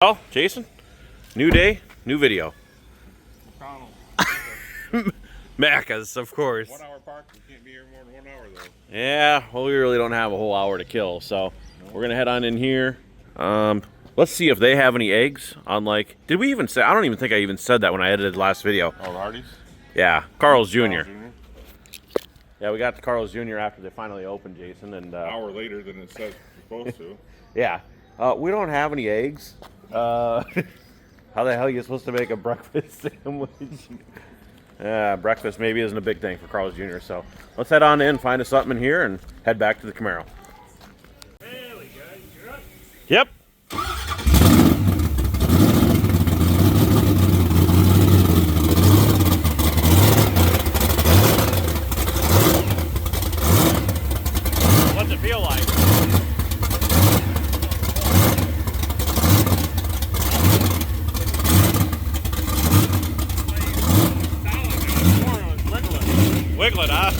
Well, Jason, new day, new video. Macca's, of course. 1 hour park, you can't be here more than 1 hour though. Yeah, well, we really don't have a whole hour to kill, so we're gonna head on in here. Let's see if they have any eggs on, like, did we even say, I don't even think I even said that when I edited the last video. Oh, Hardee's? Yeah, Carl's Jr. Carl's Jr. Yeah, we got the Carl's Jr. after they finally opened, Jason, and An hour later than it says you're supposed to. yeah, we don't have any eggs. How the hell are you supposed to make a breakfast sandwich? Breakfast maybe isn't a big thing for Carl's Jr., so let's head on in, find us something in here, and head back to the Camaro. Yep. What's it feel like? Wiggle it, huh?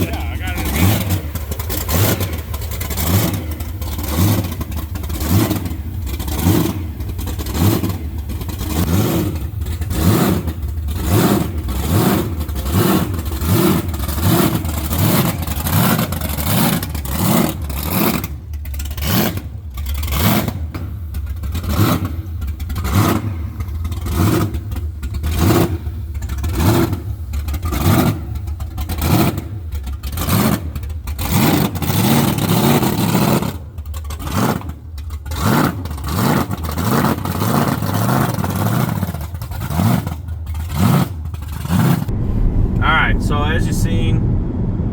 Yeah, I got it again. So as you've seen,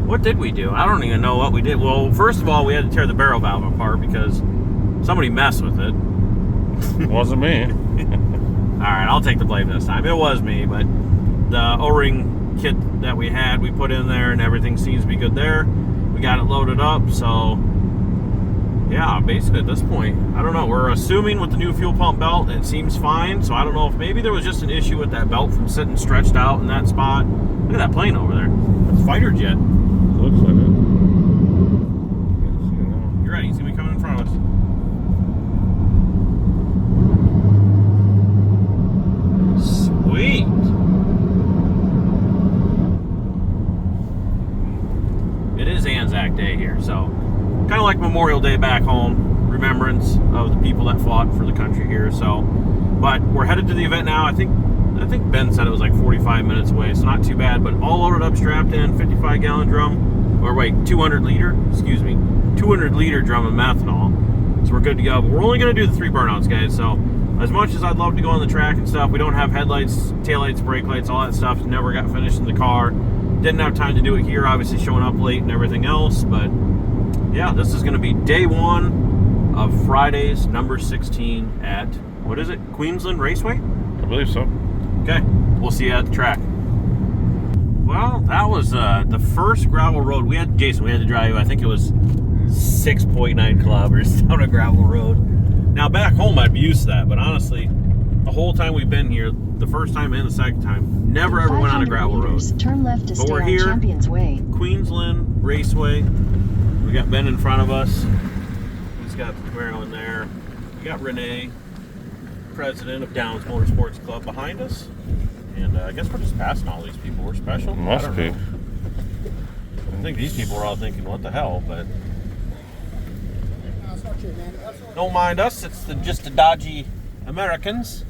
what did we do? I don't even know what we did. Well, first of all, we had to tear the barrel valve apart because somebody messed with it. It wasn't me. Alright, I'll take the blame this time. It was me, but the O-ring kit that we had, we put in there and everything seems to be good there. We got it loaded up, so yeah, basically at this point, I don't know. We're assuming with the new fuel pump belt, it seems fine, so I don't know if maybe there was just an issue with that belt from sitting stretched out in that spot. Look at that plane over there. It's a fighter jet. Looks like it. You're right, he's gonna be coming in front of us. Sweet. It is Anzac Day here, so kind of like Memorial Day back home, remembrance of the people that fought for the country here. So, but we're headed to the event now. I think Ben said it was like 45 minutes away, so not too bad. But all loaded up, strapped in, 55-gallon drum, or wait, 200-liter drum of methanol. So we're good to go. But we're only going to do the 3 burnouts, guys. So as much as I'd love to go on the track and stuff, we don't have headlights, taillights, brake lights, all that stuff. Never got finished in the car. Didn't have time to do it here, obviously showing up late and everything else. But yeah, this is going to be day 1 of Fridays number 16 at, what is it, Queensland Raceway? I believe so. Okay, we'll see you at the track. Well, that was the first gravel road. Jason, we had to drive, I think it was 6.9 kilometers down a gravel road. Now, back home, I'd be used to that, but honestly, the whole time we've been here, the first time and the second time, never ever went on a gravel road. Turn left to stay we're on here, Champions Way. Queensland Raceway. We got Ben in front of us. He's got the Camaro in there. We got Renee, president of Downs Motorsports Club, behind us. And I guess we're just passing all these people. We're special. Must be. I think these people are all thinking, what the hell, but don't mind us. It's just the dodgy Americans.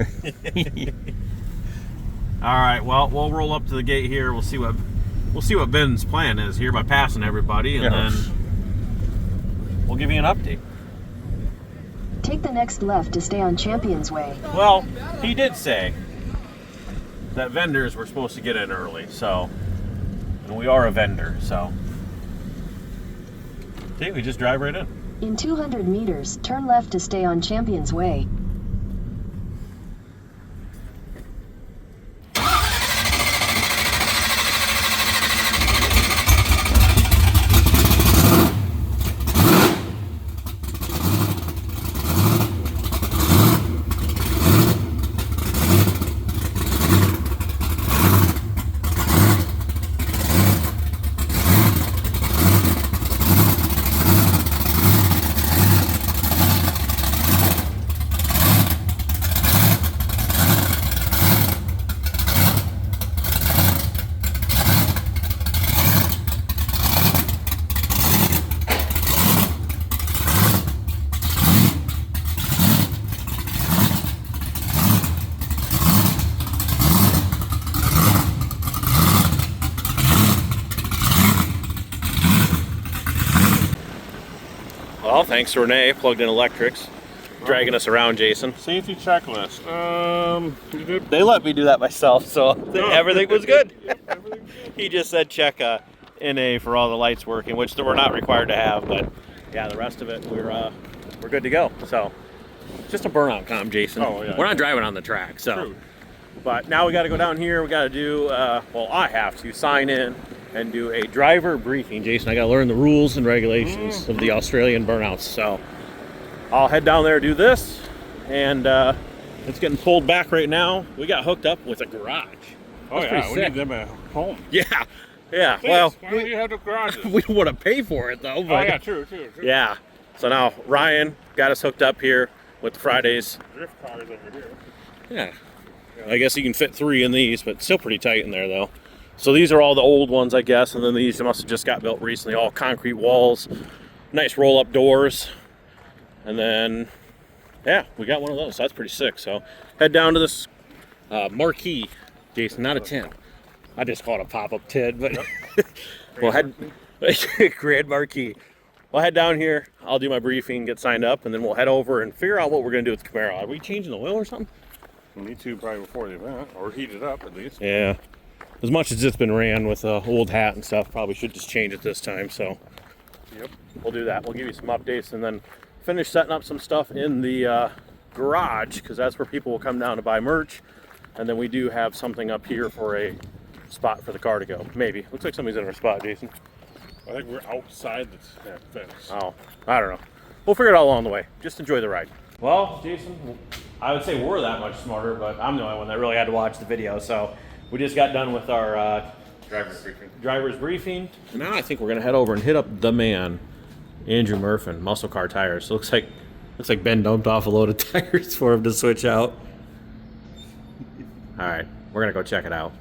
All right, well, we'll roll up to the gate here. We'll see what Ben's plan is here by passing everybody, and then we'll give you an update. Take the next left to stay on Champions Way. Well, he did say that vendors were supposed to get in early, so, and we are a vendor, so. See, we just drive right in. In 200 meters, turn left to stay on Champions Way. thanks to Renee, Plugged In Electrics, dragging us around, Jason. Safety checklist. They let me do that myself, so everything was good. Yep, everything's good. He just said check NA for all the lights working, which we're not required to have, but yeah, the rest of it we're good to go. So just a burnout comm, Jason. Oh, yeah. We're not driving on the track, so. True. But now we got to go down here. We got to do well, I have to sign in and do a driver briefing, Jason. I got to learn the rules and regulations of the Australian burnouts. So I'll head down there, do this, and it's getting pulled back right now. We got hooked up with a garage. Oh, That's yeah, pretty we sick. need them at home. Yeah, yeah. Please, Well, why do you have the garages? we don't want to pay for it though. But Oh, yeah, true. yeah. So now Ryan got us hooked up here with the Fridays. Drift cars over here. Yeah. I guess you can fit 3 in these, but still pretty tight in there though. So these are all the old ones, I guess, and then these must have just got built recently. All concrete walls, nice roll-up doors, and then yeah, we got one of those. So that's pretty sick. So head down to this marquee, Jason, not a tent. I just call it a pop-up tent, but we'll head Grand Marquee. We'll head down here. I'll do my briefing, get signed up, and then we'll head over and figure out what we're gonna do with the Camaro. Are we changing the oil or something? We need to probably before the event, or heat it up at least. Yeah. As much as it's been ran with old hat and stuff, probably should just change it this time. So Yep. we'll do that. We'll give you some updates and then finish setting up some stuff in the garage, because that's where people will come down to buy merch. And then we do have something up here for a spot for the car to go. Maybe. Looks like somebody's in our spot, Jason. I think we're outside the fence. Oh, I don't know. We'll figure it out along the way. Just enjoy the ride. Well, Jason, I would say we're that much smarter, but I'm the only one that really had to watch the video. So we just got done with our driver's briefing. Now I think we're gonna head over and hit up the man, Andrew Murphin, Muscle Car Tires. So looks like Ben dumped off a load of tires for him to switch out. All right, we're gonna go check it out.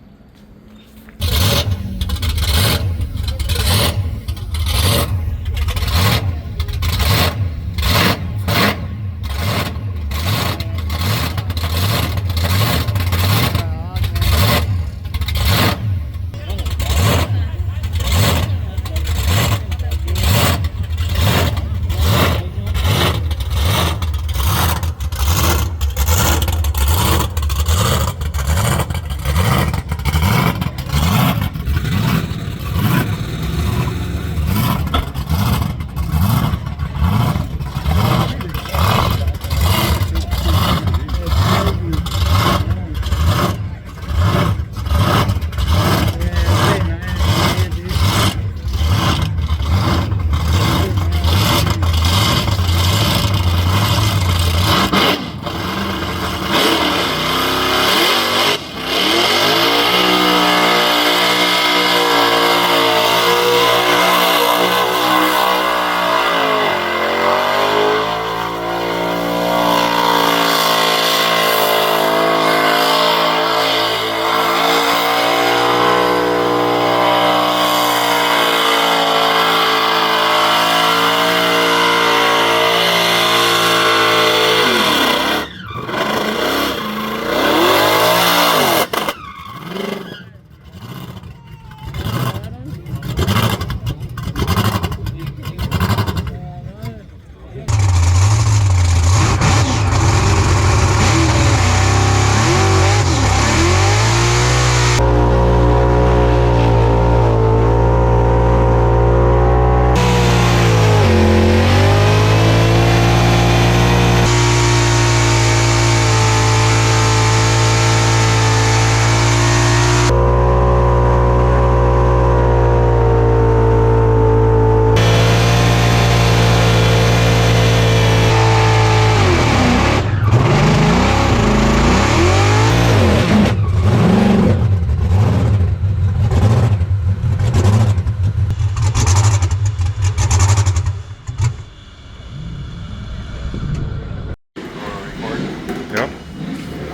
Yep.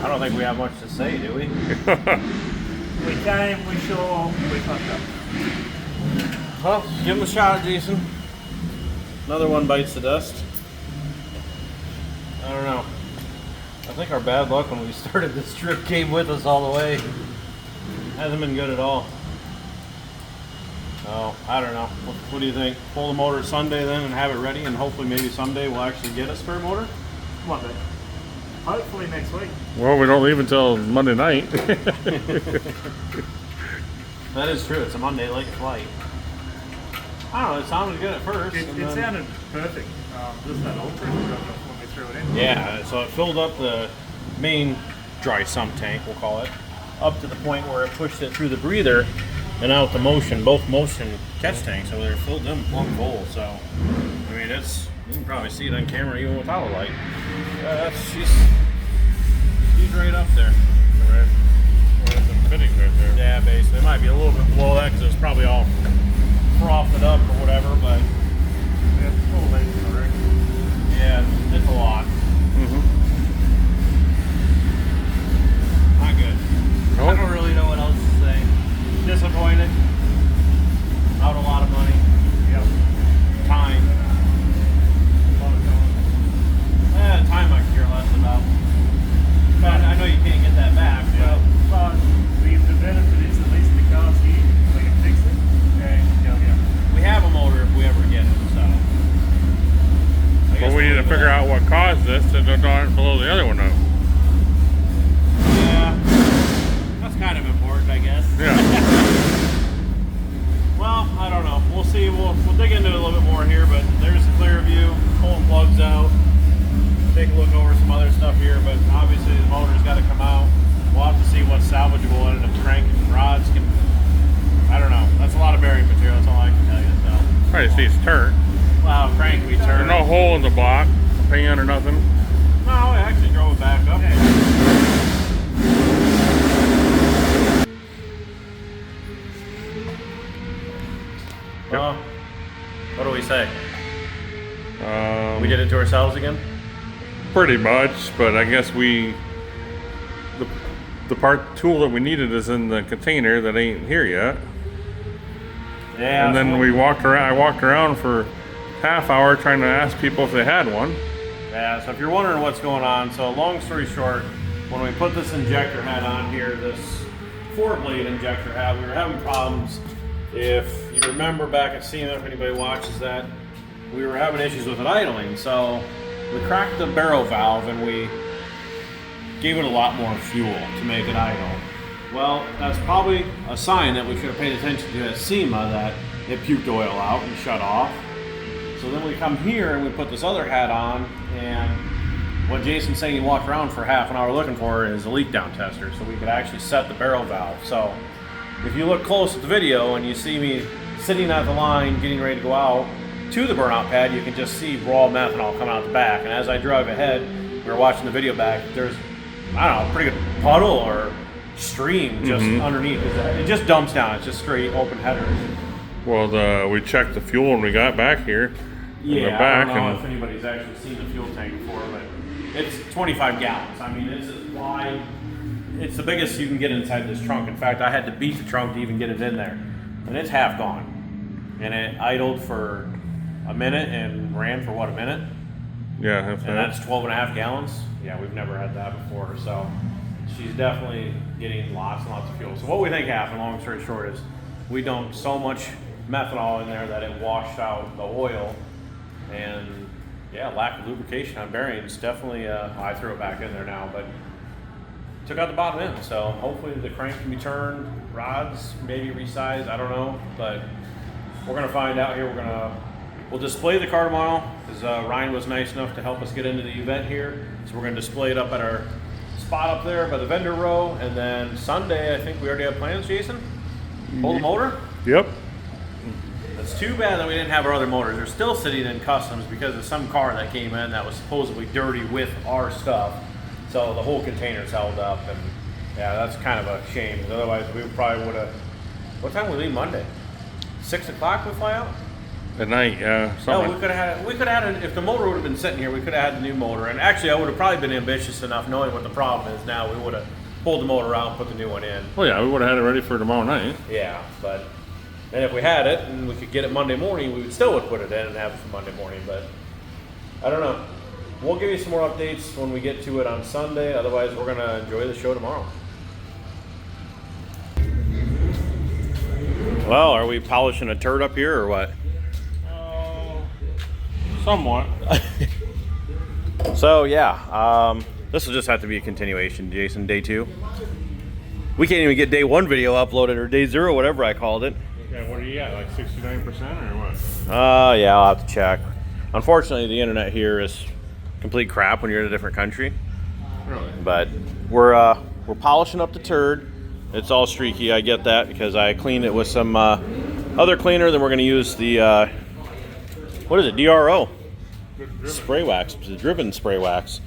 I don't think we have much to say, do we? We came, we saw, we fucked up. Well, give him a shot, Jason. Another one bites the dust. I don't know. I think our bad luck when we started this trip came with us all the way. Hasn't been good at all. Oh, I don't know. What do you think? Pull the motor Sunday then and have it ready, and hopefully maybe someday we'll actually get a spare motor? Monday. Hopefully next week. Well, we don't leave until Monday night. That is true. It's a Monday late flight. I don't know. It sounded good at first. It sounded perfect. Just that ultra when we threw it in. Yeah, so it filled up the main dry sump tank, we'll call it, up to the point where it pushed it through the breather and out the motion, both motion catch tanks. So they're filled them plumb full. So, I mean, it's, you can probably see it on camera even without a light. She's right up there. Right. Well, some fittings right there. Yeah, basically. It might be a little bit below that because it's probably all frothed up or whatever, but Yeah, full length, I reckon. yeah, it's a lot. Not good. Nope. I don't really know what else to say. Disappointed. Out a lot of money. Yep. Time. A lot of time. Time I care less about. But I know you can't get that back. Yeah. But the benefit is at least the car's here. We can fix it. And We have a motor if we ever get it, so. I guess But we need to we'll figure out what caused this so they don't blow the other one up. Yeah. That's kind of important, I guess. Yeah. Well, I don't know. We'll see. We'll dig into it a little bit more here, but there's a clear view. Pulling plugs out. Take a look over some other stuff here, but obviously the motor's got to come out. We'll have to see what's salvageable in it. If crank and rods can, I don't know. That's a lot of bearing material. That's all I can tell you. So, Probably see it's turned. wow, crank can be There's turned. no hole in the block, pan or nothing. No, I actually drove it back up. What do we say? We did it to ourselves again? Pretty much, but I guess the part tool that we needed is in the container that ain't here yet. Yeah. And then I walked around for half hour trying to ask people if they had one. Yeah, so if you're wondering what's going on, so long story short, when we put this injector head on here, this 4-blade injector head, we were having problems. If you remember back at CMF, if anybody watches that, we were having issues with it idling. So we cracked the barrel valve and we gave it a lot more fuel to make it idle. Well, that's probably a sign that we should have paid attention to at SEMA, that it puked oil out and shut off. So then we come here and we put this other hat on, and what Jason's saying he walked around for half an hour looking for is a leak down tester, so we could actually set the barrel valve. So if you look close at the video and you see me sitting at the line getting ready to go out to the burnout pad, you can just see raw methanol coming out the back. And as I drive ahead, we were watching the video back, there's, I don't know, a pretty good puddle or stream just underneath. It just dumps down. It's just straight open headers. Well, we checked the fuel when we got back here. Yeah, back I don't know and if anybody's actually seen the fuel tank before, but it's 25 gallons. I mean, it's as wide. It's the biggest you can get inside this trunk. In fact, I had to beat the trunk to even get it in there. And it's half gone. And it idled for a minute and ran for what, a minute? yeah, And that's 12 and a half gallons. Yeah, we've never had that before. So she's definitely getting lots and lots of fuel. So what we think happened, long story short, is we dumped so much methanol in there that it washed out the oil. And yeah, lack of lubrication on bearings definitely. I threw it back in there now, but took out the bottom end. So hopefully the crank can be turned, rods maybe resized. I don't know, but we're gonna find out here. We'll display the car tomorrow because Ryan was nice enough to help us get into the event here. So we're gonna display it up at our spot up there by the vendor row, and then Sunday I think we already have plans. Jason, pull the motor. Yep. It's too bad that we didn't have our other motors. They're still sitting in customs because of some car that came in that was supposedly dirty with our stuff. So the whole container's held up, and yeah, that's kind of a shame. 'Cause otherwise, we probably would have. What time we leave Monday? 6 o'clock we fly out. At night, yeah. No, we could have had. We could have had. If the motor would have been sitting here, we could have had the new motor. And actually, I would have probably been ambitious enough, knowing what the problem is now. We would have pulled the motor out and put the new one in. Well, yeah, we would have had it ready for tomorrow night. Yeah, but and if we had it and we could get it Monday morning, we would still would put it in and have it for Monday morning. But I don't know. We'll give you some more updates when we get to it on Sunday. Otherwise, we're gonna enjoy the show tomorrow. Well, are we polishing a turd up here or what? Somewhat. So yeah, this will just have to be a continuation, Jason. Day 2. We can't even get day 1 video uploaded, or day 0, whatever I called it. Okay, what are you at? Like 69% or what? Yeah, I'll have to check. Unfortunately, the internet here is complete crap when you're in a different country. Really? But we're polishing up the turd. It's all streaky. I get that because I cleaned it with some other cleaner. Then we're going to use the what is it? DRO spray wax, the driven spray wax.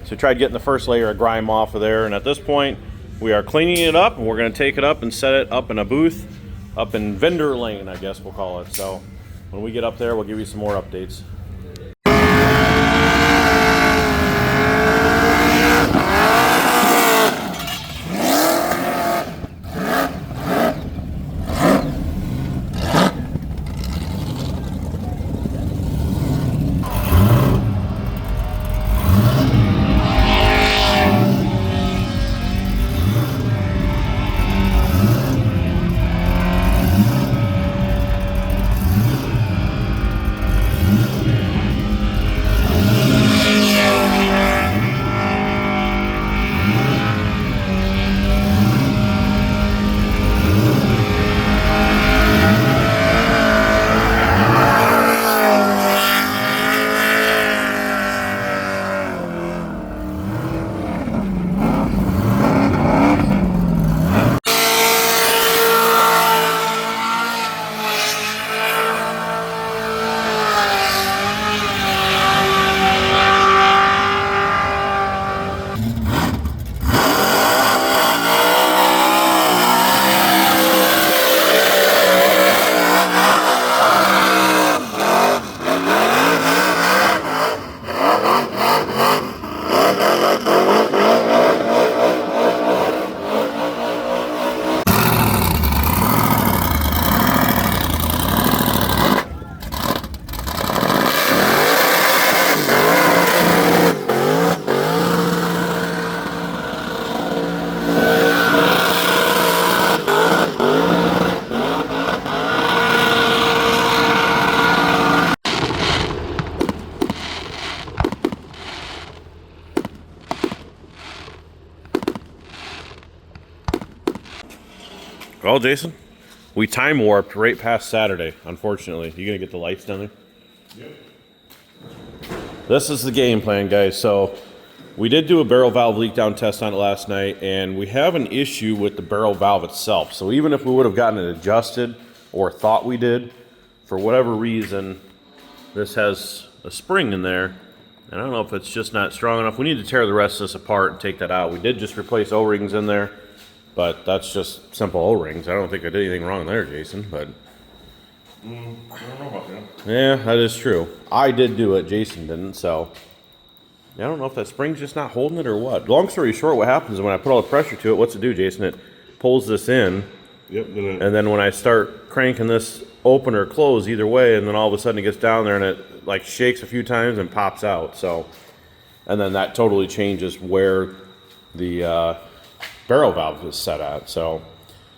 So we tried getting the first layer of grime off of there, and at this point, we are cleaning it up, and we're going to take it up and set it up in a booth, up in vendor lane, I guess we'll call it. So when we get up there, we'll give you some more updates. Well, Jason, we time warped right past Saturday, unfortunately. You gonna get the lights down there? Yep. This is the game plan, guys. So we did do a barrel valve leak down test on it last night, and we have an issue with the barrel valve itself. So even if we would have gotten it adjusted, or thought we did, for whatever reason, this has a spring in there. And I don't know if it's just not strong enough. We need to tear the rest of this apart and take that out. We did just replace O-rings in there, but that's just simple O-rings. I don't think I did anything wrong there, Jason, but... I don't know about that. Yeah, that is true. I did do it, Jason didn't, so... I don't know if that spring's just not holding it or what. Long story short, what happens is when I put all the pressure to it, what's it do, Jason? It pulls this in, Yep. and then when I start cranking this open or close either way, and then all of a sudden it gets down there and it like shakes a few times and pops out, so... And then that totally changes where the barrel valve is set at, so...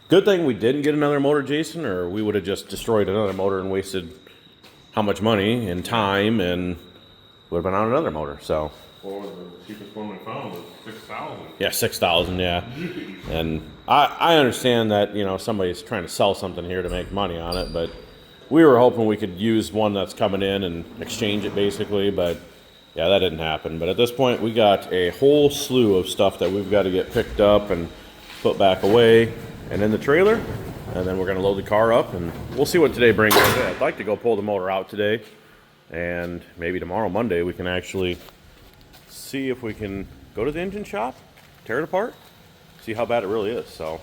Good thing we didn't get another motor, Jason, or we would have just destroyed another motor and wasted how much money and time, and would have been on another motor, so... Well, the cheapest one we found was $6,000. Yeah, 6,000, yeah. And I understand that, you know, somebody's trying to sell something here to make money on it, but we were hoping we could use one that's coming in and exchange it, basically, but yeah, that didn't happen. But at this point, we got a whole slew of stuff that we've got to get picked up and put back away and in the trailer, and then we're going to load the car up, and we'll see what today brings. I'd like to go pull the motor out today, and maybe tomorrow, Monday, we can actually see if we can go to the engine shop, tear it apart, see how bad it really is. So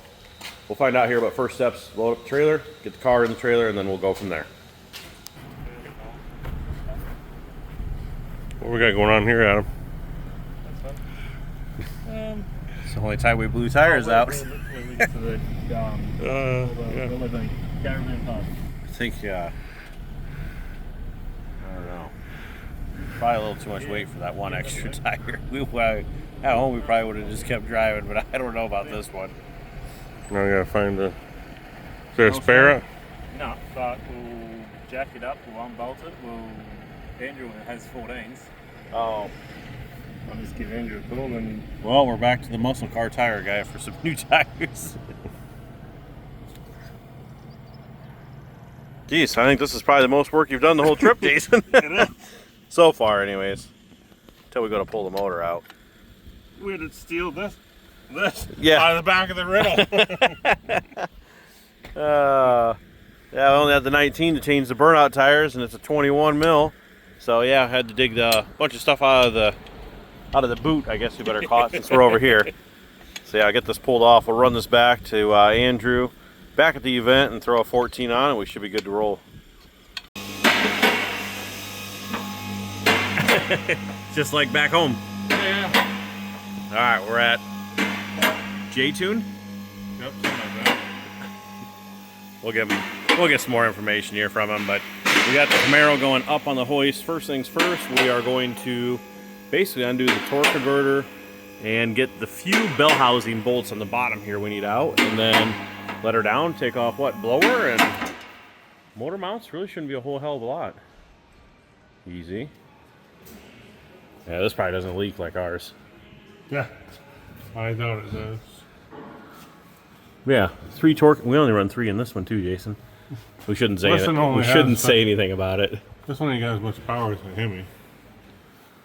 we'll find out here, but first steps, load up the trailer, get the car in the trailer, and then we'll go from there. What we got going on here, Adam? It's the only time we blew tires out. Yeah. I think, I don't know. Probably a little too much weight for that one extra tire. At home, we probably would have just kept driving, but I don't know about this one. Now I gotta find is there a spare? No, but we'll jack it up, we'll unbolt it, Andrew has 14s. Oh. I'll just give Andrew a call and... Well, we're back to the muscle car tire guy for some new tires. Geez, I think this is probably the most work you've done the whole trip, Jason. So far, anyways. Until we go to pull the motor out. We had to steal this Yeah. out of the back of the riddle. Yeah, I only had the 19 to change the burnout tires, and it's a 21 mil. So yeah, I had to dig a bunch of stuff out of the boot. I guess we better call it since we're over here. So yeah, I'll get this pulled off. We'll run this back to Andrew back at the event and throw a 14 on, and we should be good to roll. Just like back home. Yeah. All right, we're at J-Tune. Yep, something like that. We'll get some more information here from him, but we got the Camaro going up on the hoist. First things first, we are going to basically undo the torque converter and get the few bell housing bolts on the bottom here we need out, and then let her down, take off blower, and motor mounts really shouldn't be a whole hell of a lot. Easy. Yeah, this probably doesn't leak like ours. Yeah. I thought it does. Yeah, 3 torque. We only run 3 in this one too, Jason. We shouldn't say Listen, only we has shouldn't some- say anything about it. This one ain't got as much power as the Hemi.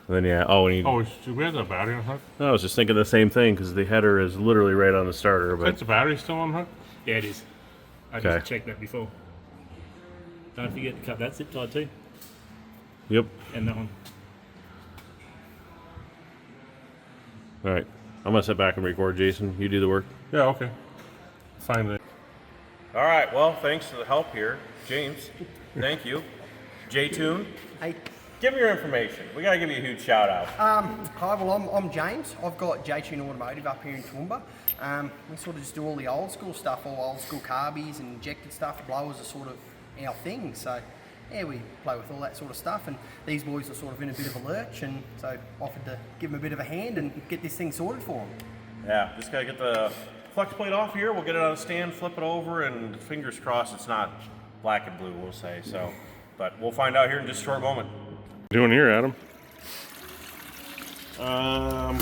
And then yeah, we We have the battery on hook. I was just thinking the same thing because the header is literally right on the starter. But Is the battery still on hook? Yeah, it is. I Okay. just checked that before. Don't forget to cut that zip tie too, yep. and that one. All right, I'm gonna sit back and record, Jason. You do the work. Yeah, okay. Finally. All right. Well, thanks for the help here, James. Thank you, J-Tune. Hey, Give me your information. We gotta give you a huge shout out. hi, well, I'm James. I've got J-Tune Automotive up here in Toowoomba. We sort of just do all the old school stuff, all old school carbies and injected stuff. Blowers are sort of our thing. So, yeah, we play with all that sort of stuff. And these boys are sort of in a bit of a lurch, and so offered to give them a bit of a hand and get this thing sorted for them. Yeah, just gotta get the flex plate off here. We'll get it on a stand, flip it over, and fingers crossed it's not black and blue. We'll say so, but we'll find out here in just a short moment. Doing here, Adam? Well,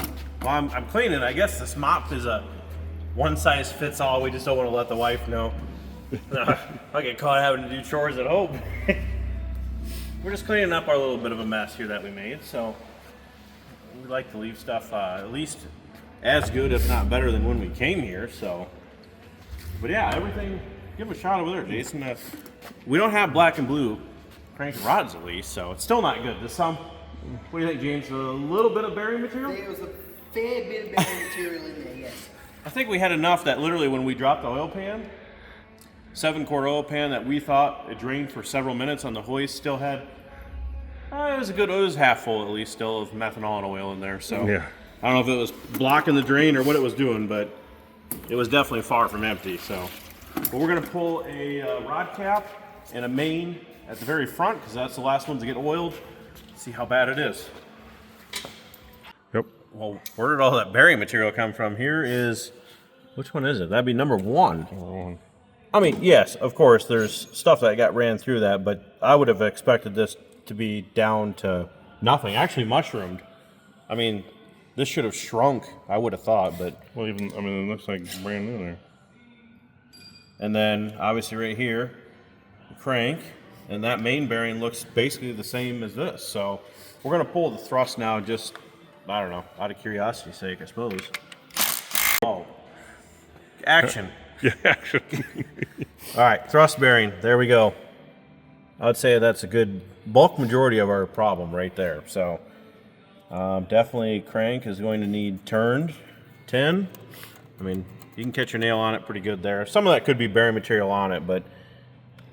I'm cleaning. I guess this mop is a one size fits all. We just don't want to let the wife know. I get caught having to do chores at home. We're just cleaning up our little bit of a mess here that we made. So we like to leave stuff at least as good, if not better, than when we came here. So, but yeah, everything. Give a shot over there, Jason. We don't have black and blue crank rods at least, so it's still not good. There's some. What do you think, James? A little bit of bearing material? There was a fair bit of bearing material in there, yes. I think we had enough that literally when we dropped the oil pan, 7-quart oil pan that we thought it drained for several minutes on the hoist, still had it was half full at least still of methanol and oil in there. So Yeah. I don't know if it was blocking the drain or what it was doing, but it was definitely far from empty. So, but we're gonna pull a rod cap and a main at the very front because that's the last one to get oiled. See how bad it is. Yep. Well, where did all that bearing material come from? Here is, which one is it? That'd be number 1. I mean, yes, of course, there's stuff that got ran through that, but I would have expected this to be down to nothing. Actually, mushroomed. I mean, this should have shrunk, I would have thought, but. Well, it looks like brand new there. And then, obviously, right here, the crank, and that main bearing looks basically the same as this. So, we're going to pull the thrust now, just, I don't know, out of curiosity's sake, I suppose. Oh. Action. Yeah, actually. All right, thrust bearing. There we go. I'd say that's a good bulk majority of our problem right there. So definitely crank is going to need turned 10. I mean, you can catch your nail on it pretty good there. Some of that could be bearing material on it, but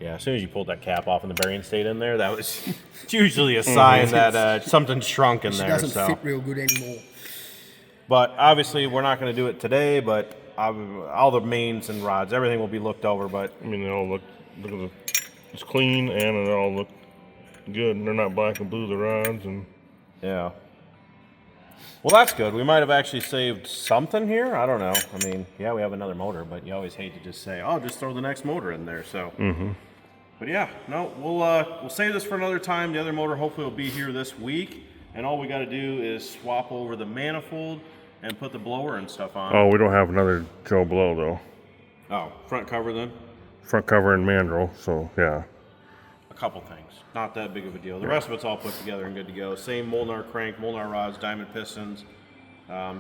yeah, as soon as you pulled that cap off and the bearing stayed in there, that was usually a sign that something shrunk in It there. doesn't So. fit real good anymore. But obviously, we're not going to do it today, but all the mains and rods, everything will be looked over, but I mean, they all look at it's clean and they all look good. And they're not black and blue, the rods. And yeah. Well, that's good. We might have actually saved something here. I don't know. I mean, yeah, we have another motor, but you always hate to just say, oh, just throw the next motor in there. So, But yeah, no, we'll save this for another time. The other motor hopefully will be here this week, and all we got to do is swap over the manifold and put the blower and stuff on. Oh, we don't have another Joe Blow though. Oh, front cover then? Front cover and mandrel, so yeah. A couple things, not that big of a deal. The rest of it's all put together and good to go. Same Molnar crank, Molnar rods, diamond pistons,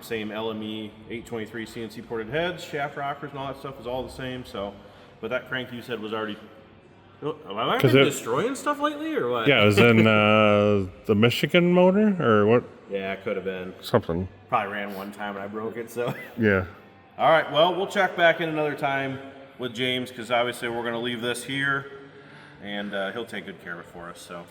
same LME 823 CNC ported heads, shaft rockers, and all that stuff is all the same. So, but that crank you said was already. Have I been destroying stuff lately, or what? Yeah, it was in the Michigan motor, or what? Yeah, it could have been. Something. Probably ran one time and I broke it, so. Yeah. All right, well, we'll check back in another time with James, because obviously we're going to leave this here, and he'll take good care of it for us, so.